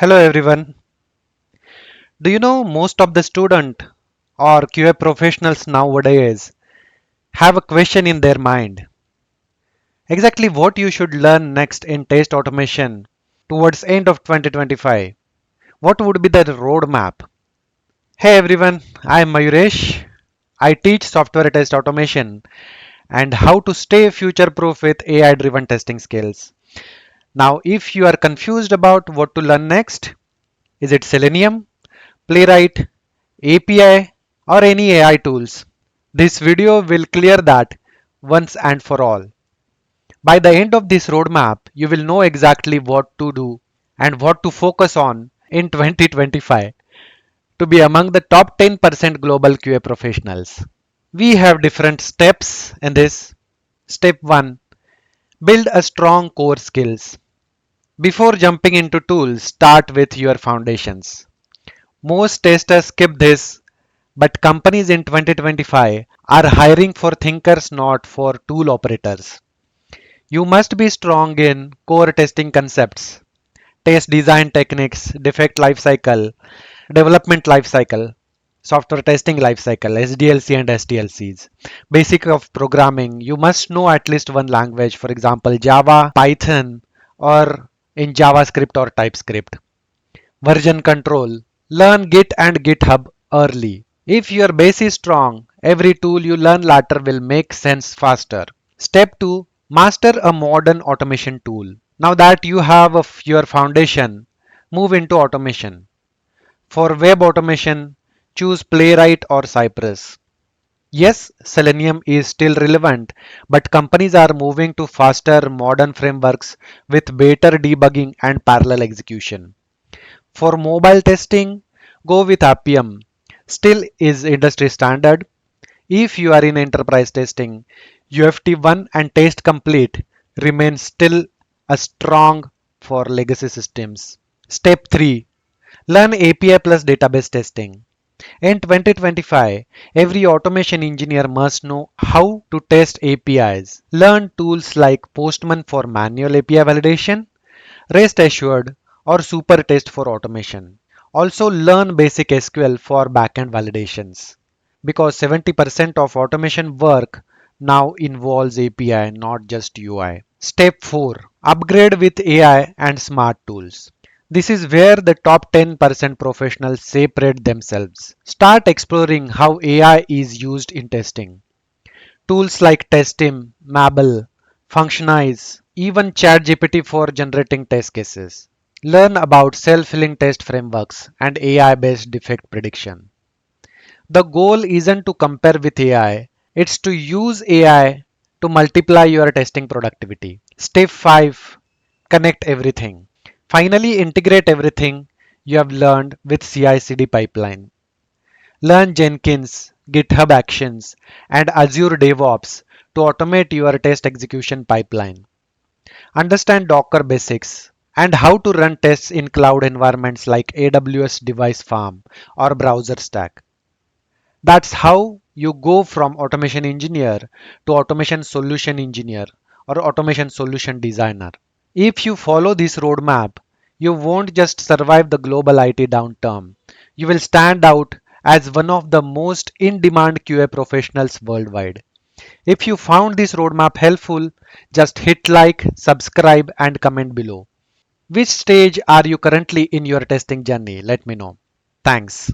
Hello everyone. Do you know most of the student or QA professionals nowadays have a question in their mind. Exactly what you should learn next in test automation towards end of 2025. What would be the roadmap? Hey everyone, I am Mayuresh. I teach software test automation and how to stay future proof with AI driven testing skills. Now if you are confused about what to learn next, is it Selenium, Playwright, API, or any AI tools? This video will clear that once and for all. By the end of this roadmap, you will know exactly what to do and what to focus on in 2025 to be among the top 10% global QA professionals. We have different steps in this. Step 1, build a strong core skills. Before jumping into tools, start with your foundations. Most testers skip this, but companies in 2025 are hiring for thinkers, not for tool operators. You must be strong in core testing concepts, test design techniques, defect lifecycle, development lifecycle, software testing lifecycle, SDLC and SDLCs. Basic of programming, you must know at least one language, for example, Java, Python, or in JavaScript or TypeScript. Version control, learn Git and GitHub early. If your base is strong, every tool you learn later will make sense faster. Step 2, master a modern automation tool. Now that you have your foundation, move into automation. For web automation, choose Playwright or Cypress. Yes, Selenium is still relevant, but companies are moving to faster modern frameworks with better debugging and parallel execution. For mobile testing, go with Appium. Still is industry standard. If you are in enterprise testing, UFT1 and Test Complete remain still a strong for legacy systems. Step 3, learn API plus database testing. In 2025, every automation engineer must know how to test APIs. Learn tools like Postman for manual API validation, Rest Assured, or Supertest for automation. Also learn basic SQL for backend validations because 70% of automation work now involves API, not just UI. Step 4, upgrade with AI and smart tools. This is where the top 10% professionals separate themselves. Start exploring how AI is used in testing. Tools like Testim, Mabel, Functionize, even ChatGPT for generating test cases. Learn about self-healing test frameworks and AI-based defect prediction. The goal isn't to compare with AI, it's to use AI to multiply your testing productivity. Step 5, connect everything. Finally, integrate everything you have learned with CI/CD pipeline. Learn Jenkins, GitHub Actions, and Azure DevOps to automate your test execution pipeline. Understand Docker basics and how to run tests in cloud environments like AWS Device Farm or Browser Stack. That's how you go from automation engineer to automation solution engineer or automation solution designer. If you follow this roadmap, you won't just survive the global IT downturn. You will stand out as one of the most in demand QA professionals worldwide. If you found this roadmap helpful, just hit like, subscribe, and comment below. Which stage are you currently in your testing journey? Let me know. Thanks.